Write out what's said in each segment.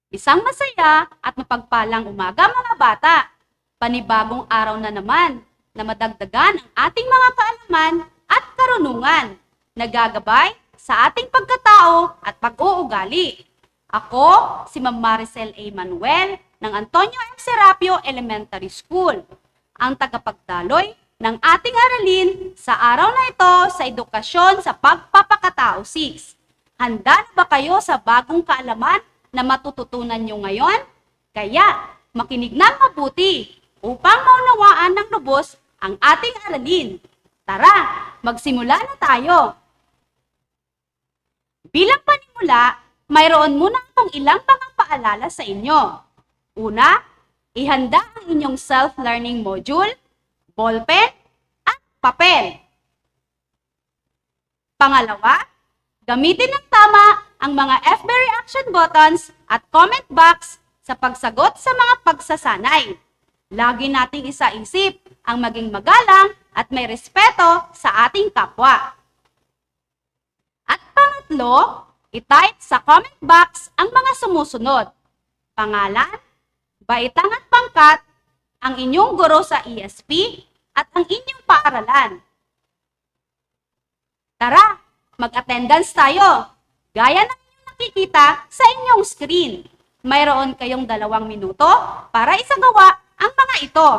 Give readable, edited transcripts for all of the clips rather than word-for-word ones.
Isang masaya at mapagpalang umaga mga bata. Panibagong araw na naman na madagdagan ang ating mga kaalaman at karunungan na gagabay sa ating pagkatao at pag-uugali. Ako, si Ma'am Maricel A. Manuel ng Antonio M. Serapio Elementary School, ang tagapagdaloy ng ating aralin sa araw na ito sa edukasyon sa pagpapakatao 6. Handa na ba kayo sa bagong kaalaman na matututunan nyo ngayon? Kaya, makinig na mabuti upang maunawaan ng lubos ang ating aralin. Tara, magsimula na tayo. Bilang panimula, mayroon muna akong ilang mga paalala sa inyo. Una, ihanda ang inyong self-learning module, ballpen, at papel. Pangalawa, gamitin ng tama ang mga FB reaction buttons at comment box sa pagsagot sa mga pagsasanay. Lagi nating isaisip ang maging magalang at may respeto sa ating kapwa. At pangatlo, itype sa comment box ang mga sumusunod: pangalan, baitang at pangkat, ang inyong guro sa ESP, at ang inyong paaralan. Tara, mag-attendance tayo. Gaya ng inyong nakikita sa inyong screen, mayroon kayong 2 minuto para isagawa ang mga ito.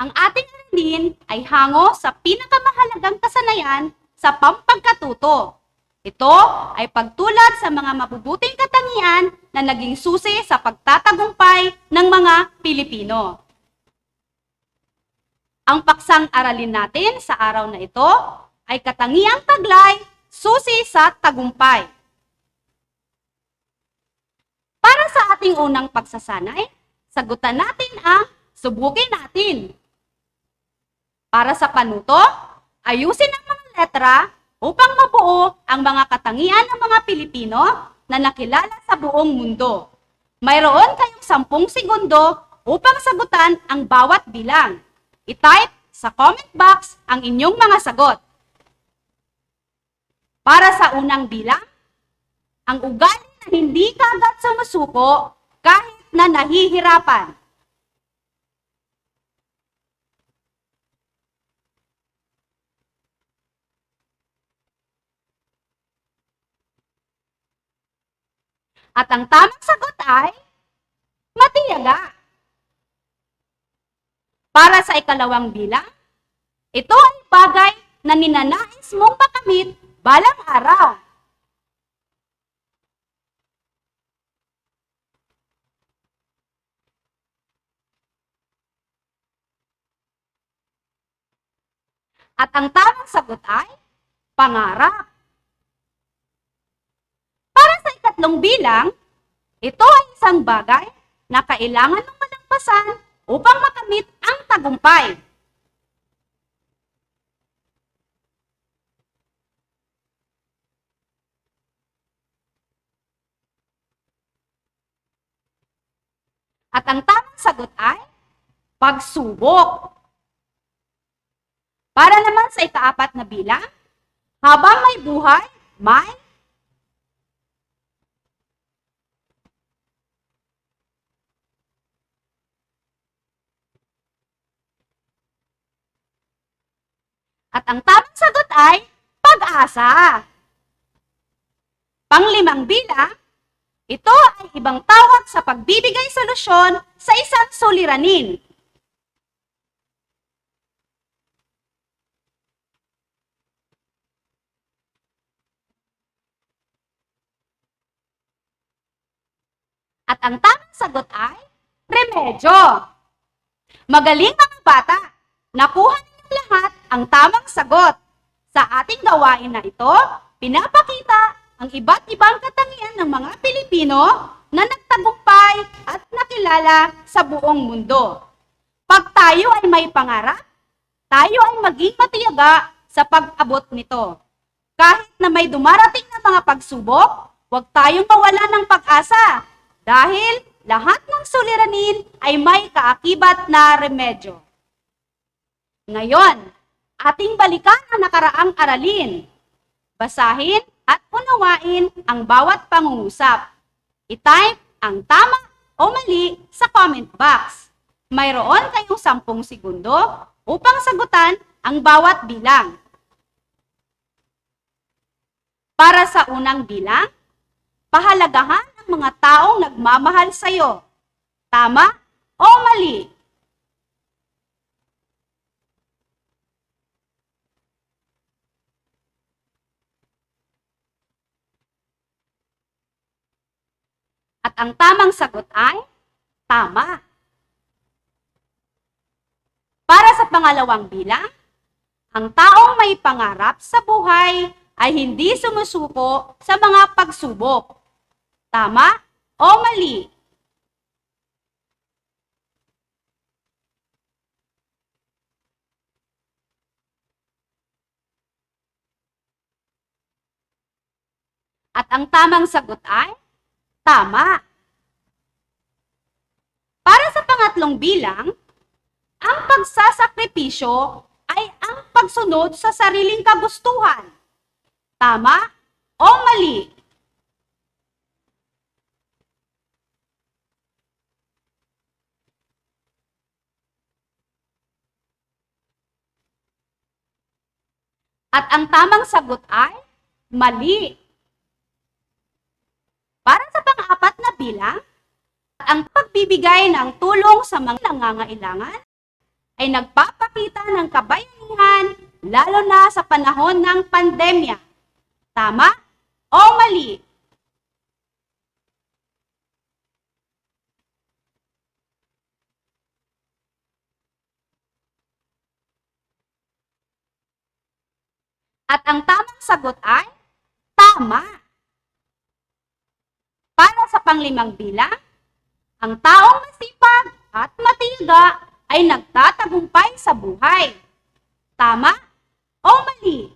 Ang ating aralin ay hango sa pinakamahalagang kasanayan sa pampagkatuto. Ito ay pagtulad sa mga mabubuting katangian na naging susi sa pagtatagumpay ng mga Pilipino. Ang paksang aralin natin sa araw na ito ay katangiang taglay, susi sa tagumpay. Para sa ating unang pagsasanay, sagutan natin ang subukin natin. Para sa panuto, ayusin ang mga letra upang mabuo ang mga katangian ng mga Pilipino na nakilala sa buong mundo. Mayroon kayong 10 segundo upang sagutan ang bawat bilang. I-type sa comment box ang inyong mga sagot. Para sa unang bilang, ang ugali na hindi kaagad sumusuko kahit na nahihirapan. At ang tamang sagot ay matiyaga. Para sa ikalawang bilang, ito ay bagay na ninanais mong makamit balang araw. At ang tamang sagot ay pangarap. Para sa ikatlong bilang, ito ay isang bagay na kailangan mong malampasan upang makamit ang tagumpay. At ang tamang sagot ay pagsubok. Para naman sa ikaapat na bilang, habang may buhay, may At ang tamang sagot ay pag-asa. Panglimang bilang, ito ay ibang tawag sa pagbibigay solusyon sa isang suliranin. At ang tamang sagot ay remedyo. Magaling mga bata! Nakuha ninyong lahat ang tamang sagot. Sa ating gawain na ito, pinapakita ang iba't ibang katangian ng mga Pilipino na nagtagumpay at nakilala sa buong mundo. Pag tayo ay may pangarap, tayo ay maging matiyaga sa pag-abot nito. Kahit na may dumarating na mga pagsubok, huwag tayong mawala ng pag-asa dahil lahat ng suliranin ay may kaakibat na remedyo. Ngayon, ating balikan ang nakaraang aralin. Basahin at unawain ang bawat pangungusap. I-type ang tama o mali sa comment box. Mayroon kayong 10 segundo upang sagutan ang bawat bilang. Para sa unang bilang, pahalagahan ang mga taong nagmamahal sa iyo. Tama o mali? At ang tamang sagot ay tama. Para sa pangalawang bilang, ang taong may pangarap sa buhay ay hindi sumusuko sa mga pagsubok. Tama o mali? At ang tamang sagot ay tama. Para sa pangatlong bilang, ang pagsasakripisyo ay ang pagsunod sa sariling kagustuhan. Tama o mali? At ang tamang sagot ay mali. Para sa pang-apat na bilang, ang pagbibigay ng tulong sa mga nangangailangan ay nagpapakita ng kabayanihan lalo na sa panahon ng pandemya. Tama o mali? At ang tamang sagot ay tama. Para sa panglimang bilang, ang taong masipag at matiyaga ay nagtatagumpay sa buhay. Tama o mali?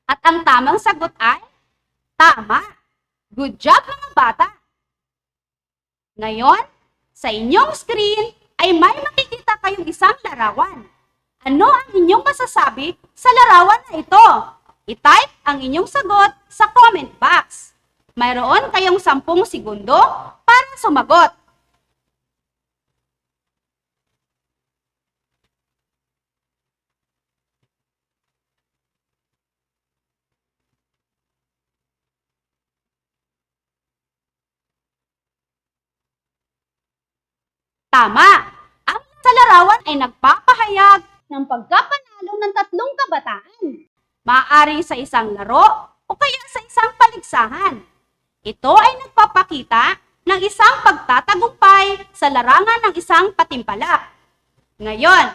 At ang tamang sagot ay tama. Good job mga bata! Ngayon, sa inyong screen ay may makikita kayong isang larawan. Ano ang inyong masasabi sa larawan na ito? I-type ang inyong sagot sa comment box. Mayroon kayong 10 segundo para sumagot. Tama! Ang sa larawan ay nagpapahayag ng pagkapanalo ng 3 kabataan. Maaari sa isang laro o kaya sa isang paligsahan. Ito ay nagpapakita ng isang pagtatagumpay sa larangan ng isang patimpalak. Ngayon,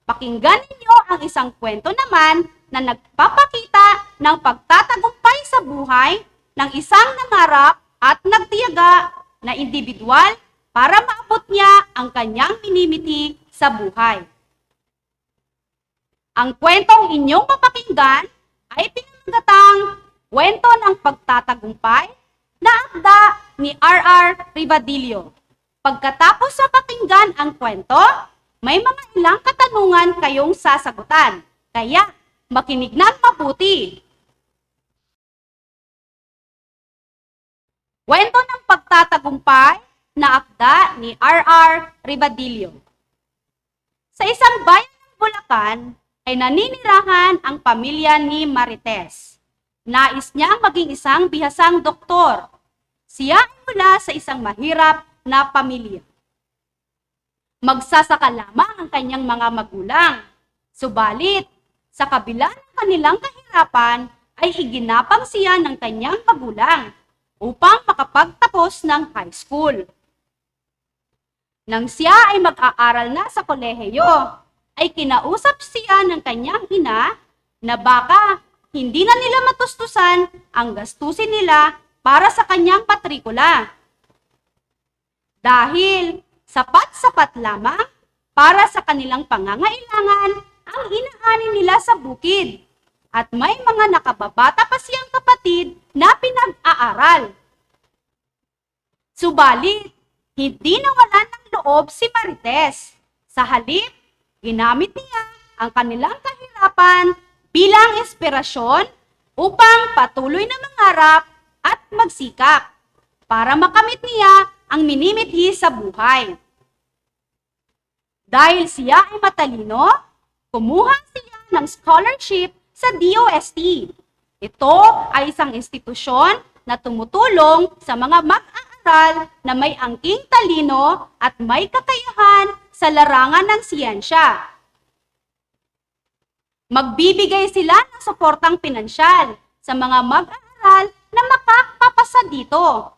pakinggan ninyo ang isang kwento naman na nagpapakita ng pagtatagumpay sa buhay ng isang nangarap at nagtiyaga na individual para maabot niya ang kanyang minimiti sa buhay. Ang kwentong inyong mapakinggan ay pinamagatang Kwento ng Pagtatagumpay na akda ni R.R. Rivadillo. Pagkatapos sa pakinggan ang kwento, may mga ilang katanungan kayong sasagutan. Kaya, makinig ng mabuti. Kwento ng Pagtatagumpay na akda ni R.R. Rivadillo. Sa isang bayan ng Bulacan ay naninirahan ang pamilya ni Marites. Nais niyang maging isang bihasang doktor. Siya ay mula sa isang mahirap na pamilya. Magsasaka lamang ang kanyang mga magulang. Subalit, sa kabila ng kanilang kahirapan, ay iginapang siya ng kanyang magulang upang makapagtapos ng high school. Nang siya ay mag-aaral na sa kolehiyo, ay kinausap siya ng kanyang ina na baka hindi na nila matustusan ang gastusin nila para sa kanyang matrikula. Dahil sapat-sapat lamang para sa kanilang pangangailangan ang inaani nila sa bukid at may mga nakababata pa siyang kapatid na pinag-aaral. Subalit, hindi nawalan ng loob si Marites. Sa halip, ginamit niya ang kanilang kahirapan bilang inspirasyon upang patuloy na mangarap at magsikap para makamit niya ang minimithi sa buhay. Dahil siya ay matalino, kumuha siya ng scholarship sa DOST. Ito ay isang institusyon na tumutulong sa mga mag-aaral na may angking talino at may kakayahan sa larangan ng siyensya. Magbibigay sila ng suportang pinansyal sa mga mag-aaral na makapapasa dito.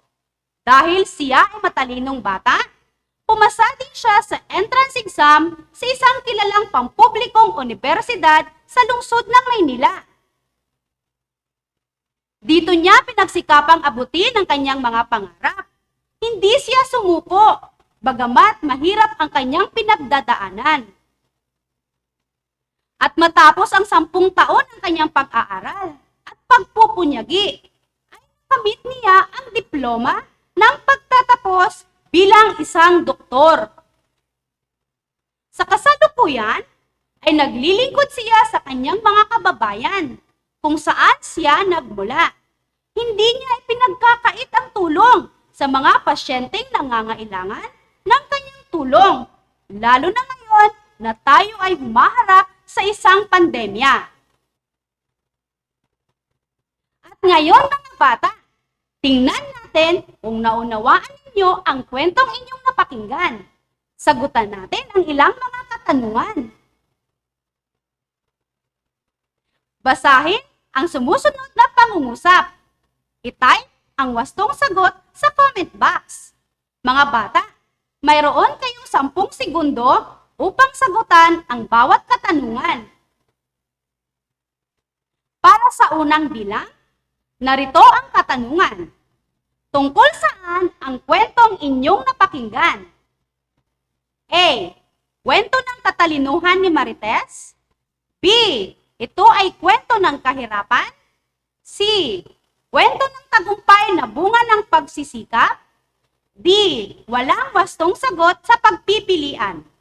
Dahil siya ay matalinong bata, pumasa din siya sa entrance exam sa isang kilalang pampublikong universidad sa lungsod ng Maynila. Dito niya pinagsikapang abutin ang kanyang mga pangarap. Hindi siya sumuko, bagamat mahirap ang kanyang pinagdadaanan. At matapos ang 10 taon ng kanyang pag-aaral at pagpupunyagi, ay nakamit niya ang diploma ng pagtatapos bilang isang doktor. Sa kasalukuyan, ay naglilingkod siya sa kanyang mga kababayan kung saan siya nagmula. Hindi niya ipinagkakait ang tulong sa mga pasyenteng nangangailangan ng kanyang tulong, lalo na ngayon na tayo ay humaharap sa isang pandemya. At ngayon mga bata, tingnan natin kung naunawaan ninyo ang kwentong inyong napakinggan. Sagutan natin ang ilang mga katanungan. Basahin ang sumusunod na pangungusap. I-type ang wastong sagot sa comment box. Mga bata, mayroon kayong 10 segundo upang sagutan ang bawat katanungan. Para sa unang bilang, narito ang katanungan. Tungkol saan ang kwentong inyong napakinggan? A. Kwento ng katalinuhan ni Marites? B. Ito ay kwento ng kahirapan? C. Kwento ng tagumpay na bunga ng pagsisikap? D. Walang wastong sagot sa pagpipilian.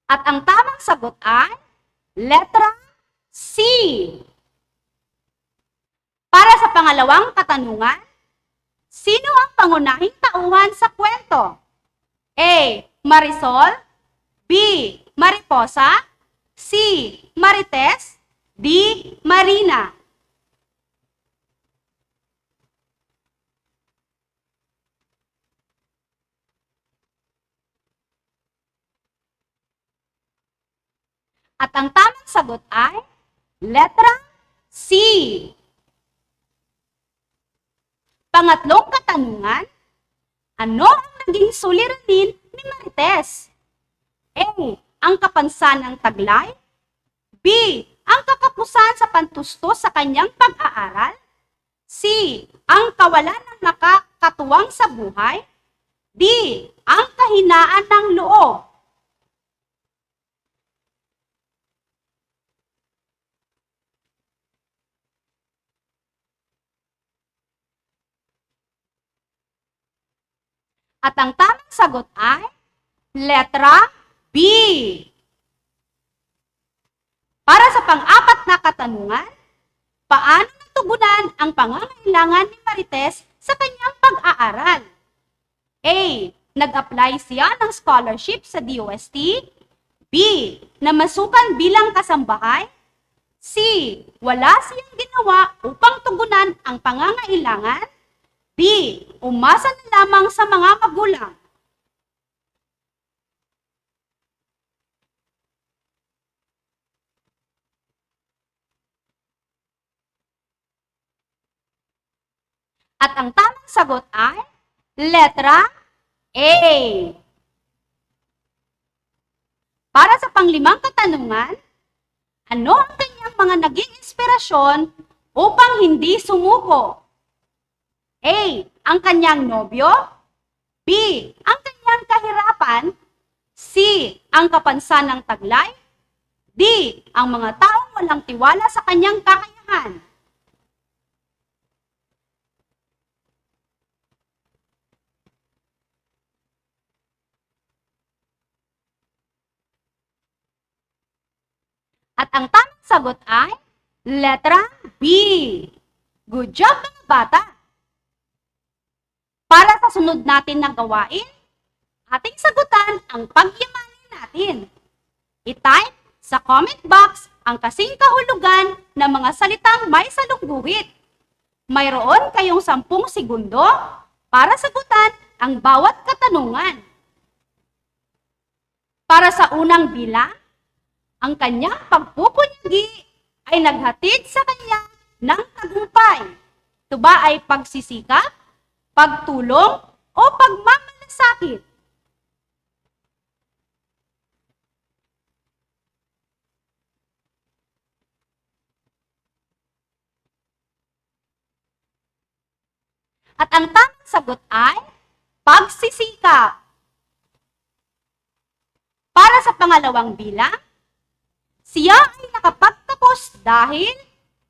At ang tamang sagot ay letra C. Para sa pangalawang katanungan, sino ang pangunahing tauhan sa kwento? A. Marisol, B. Mariposa, C. Marites, D. Marina. At ang tamang sagot ay letra C. Pangatlong katanungan, ano ang naging suliranin ni Marites? A. Ang kapansanang taglay. B. Ang kakapusan sa pantustos sa kanyang pag-aaral. C. Ang kawalan ng nakakatuwang sa buhay. D. Ang kahinaan ng loob. At ang tamang sagot ay letra B. Para sa pang-apat na katanungan, paano natugunan ang pangangailangan ni Marites sa kanyang pag-aaral? A. Nag-apply siya ng scholarship sa DOST. B. Namasukan bilang kasambahay. C. Wala siyang ginawa upang tugunan ang pangangailangan. D. Umasa na lamang sa mga magulang. At ang tamang sagot ay letra A. Para sa panglimang katanungan, ano ang kanyang mga naging inspirasyon upang hindi sumuko? A. Ang kanyang nobyo. B. Ang kanyang kahirapan. C. Ang kapansanang taglay. D. Ang mga taong walang tiwala sa kanyang kakayahan. At ang tamang sagot ay letra B. Good job mga bata! Para sa sunod natin na gawain, ating sagutan ang pagyamanin natin. I-type sa comment box ang kasing kahulugan ng mga salitang may salungguhit. Mayroon kayong 10 segundo para sagutan ang bawat katanungan. Para sa unang bilang, ang kanyang pagpupunyagi ay naghatid sa kanya ng tagumpay. Ito ba ay pagsisikap, pagtulong, o pagmamalasakit? At ang tamang sagot ay pagsisikap. Para sa pangalawang bilang, siya ay nakapagtapos dahil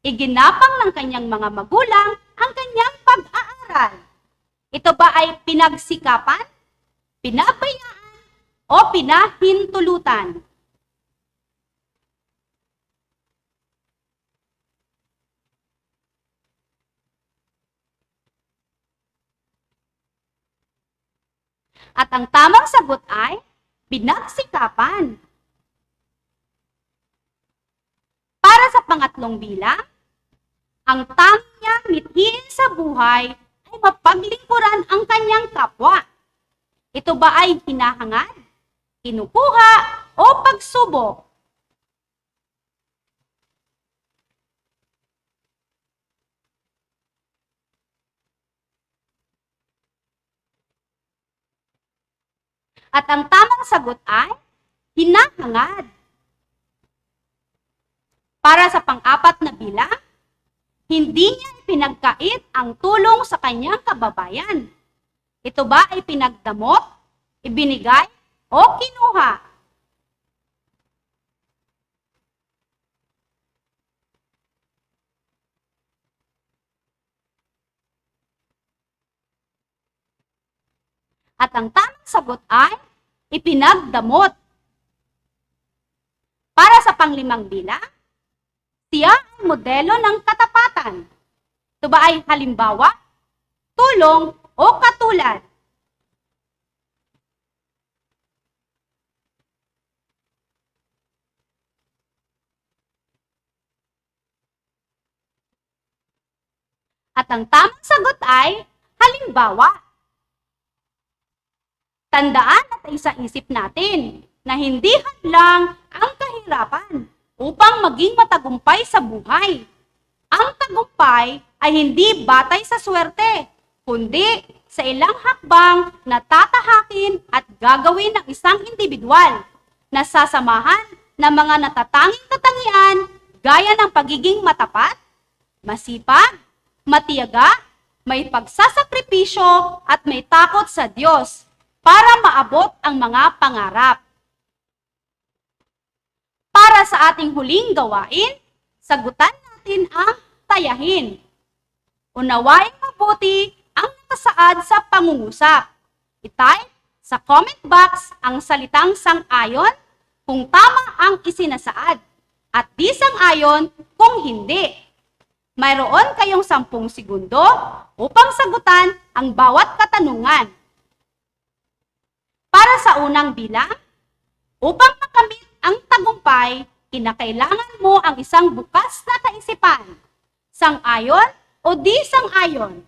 iginapang ng kanyang mga magulang ang kanyang pag-aaral. Ito ba ay pinagsikapan, pinabayaan, o pinahintulutan? At ang tamang sagot ay pinagsikapan. Para sa pangatlong bilang, ang tanging niyang mithiin sa buhay ay mapaglingkuran ang kanyang kapwa. Ito ba ay hinahangad, kinukuha, o pagsubok? At ang tamang sagot ay hinahangad. Para sa pang-apat na bilang, hindi niya ipinagkait ang tulong sa kanyang kababayan. Ito ba ay pinagdamot, ibinigay, o kinuha? At ang tamang sagot ay ipinagdamot. Para sa panglimang bilang, siya ay modelo ng katapatan. Ito ba ay halimbawa, tulong, o katulad? At ang tamang sagot ay halimbawa. Tandaan at isa-isip natin na hindi hadlang ang kahirapan kahirapan upang maging matagumpay sa buhay. Ang tagumpay ay hindi batay sa swerte, kundi sa ilang hakbang na tatahakin at gagawin ng isang individual na sasamahan ng mga natatanging katangian gaya ng pagiging matapat, masipag, matiyaga, may pagsasakripisyo at may takot sa Diyos para maabot ang mga pangarap. Para sa ating huling gawain, sagutan natin ang tayahin. Unawaing mabuti ang nakasaad sa pangungusap. I-type sa comment box ang salitang sang-ayon kung tama ang isinasaad at di sang-ayon kung hindi. Mayroon kayong 10 segundo upang sagutan ang bawat katanungan. Para sa unang bilang, upang makamit ang tagumpay, kinakailangan mo ang isang bukas na kaisipan. Sang-ayon o di sang-ayon?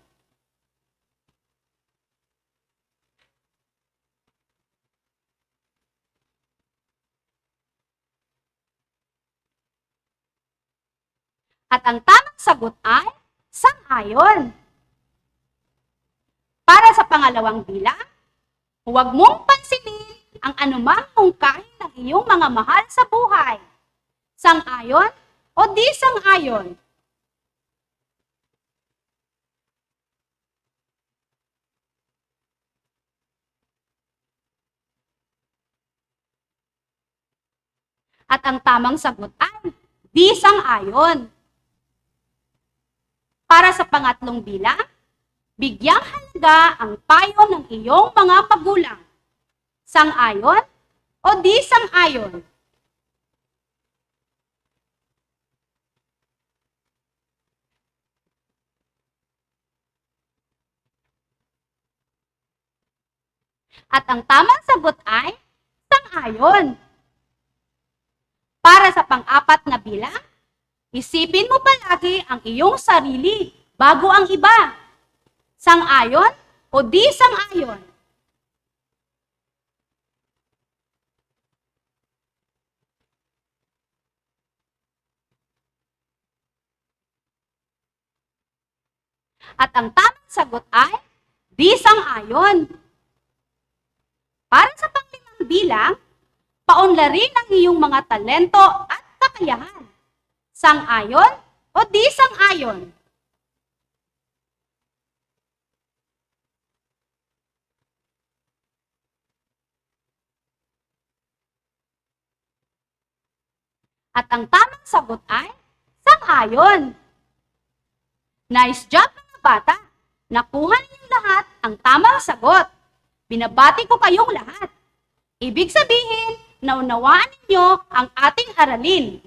At ang tamang sagot ay sang-ayon. Para sa pangalawang bilang, huwag mong pansinin ang anumang mungkahi ng iyong mga mahal sa buhay. Sang-ayon o di sang-ayon? At ang tamang sagot ay di sang-ayon. Para sa pangatlong bilang, bigyang halaga ang payo ng iyong mga magulang. Sang-ayon o di sang-ayon? At ang tamang sagot ay sang-ayon. Para sa pang-apat na bilang, isipin mo palagi ang iyong sarili bago ang iba. Sang-ayon o di sang-ayon? At ang tamang sagot ay di sang-ayon. Para sa pang-5 bilang, paunlarin ang iyong mga talento at kakayahan. Sang-ayon o di sang-ayon? At ang tamang sagot ay sang-ayon. Nice job mga bata! Nakuha ninyong lahat ang tamang sagot. Binabati ko kayong lahat. Ibig sabihin, naunawaan ninyo ang ating aralin.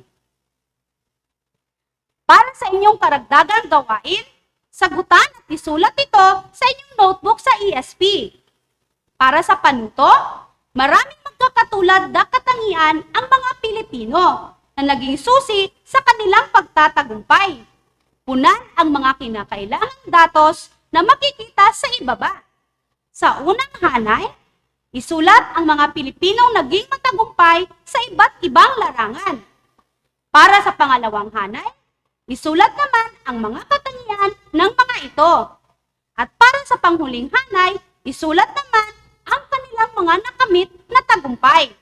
Para sa inyong karagdagang gawain, sagutan at isulat ito sa inyong notebook sa ESP. Para sa panuto, maraming magkakatulad na katangian ang mga Pilipino na naging susi sa kanilang pagtatagumpay. Punan ang mga kinakailangang datos na makikita sa ibaba. Sa unang hanay, isulat ang mga Pilipinong naging matagumpay sa iba't ibang larangan. Para sa pangalawang hanay, isulat naman ang mga katangian ng mga ito. At para sa panghuling hanay, isulat naman ang kanilang mga nakamit na tagumpay.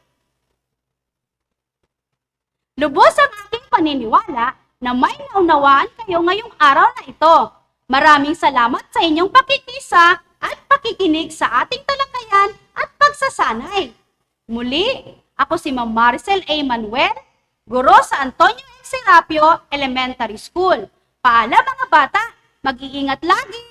Lubos ang aking paniniwala na may naunawaan kayo ngayong araw na ito. Maraming salamat sa inyong pakikisa at pakikinig sa ating talakayan at pagsasanay. Muli, ako si Ma'am Maricel A. Manuel, guro sa Antonio X. Serapio Elementary School. Paalam mga bata, mag-iingat lagi!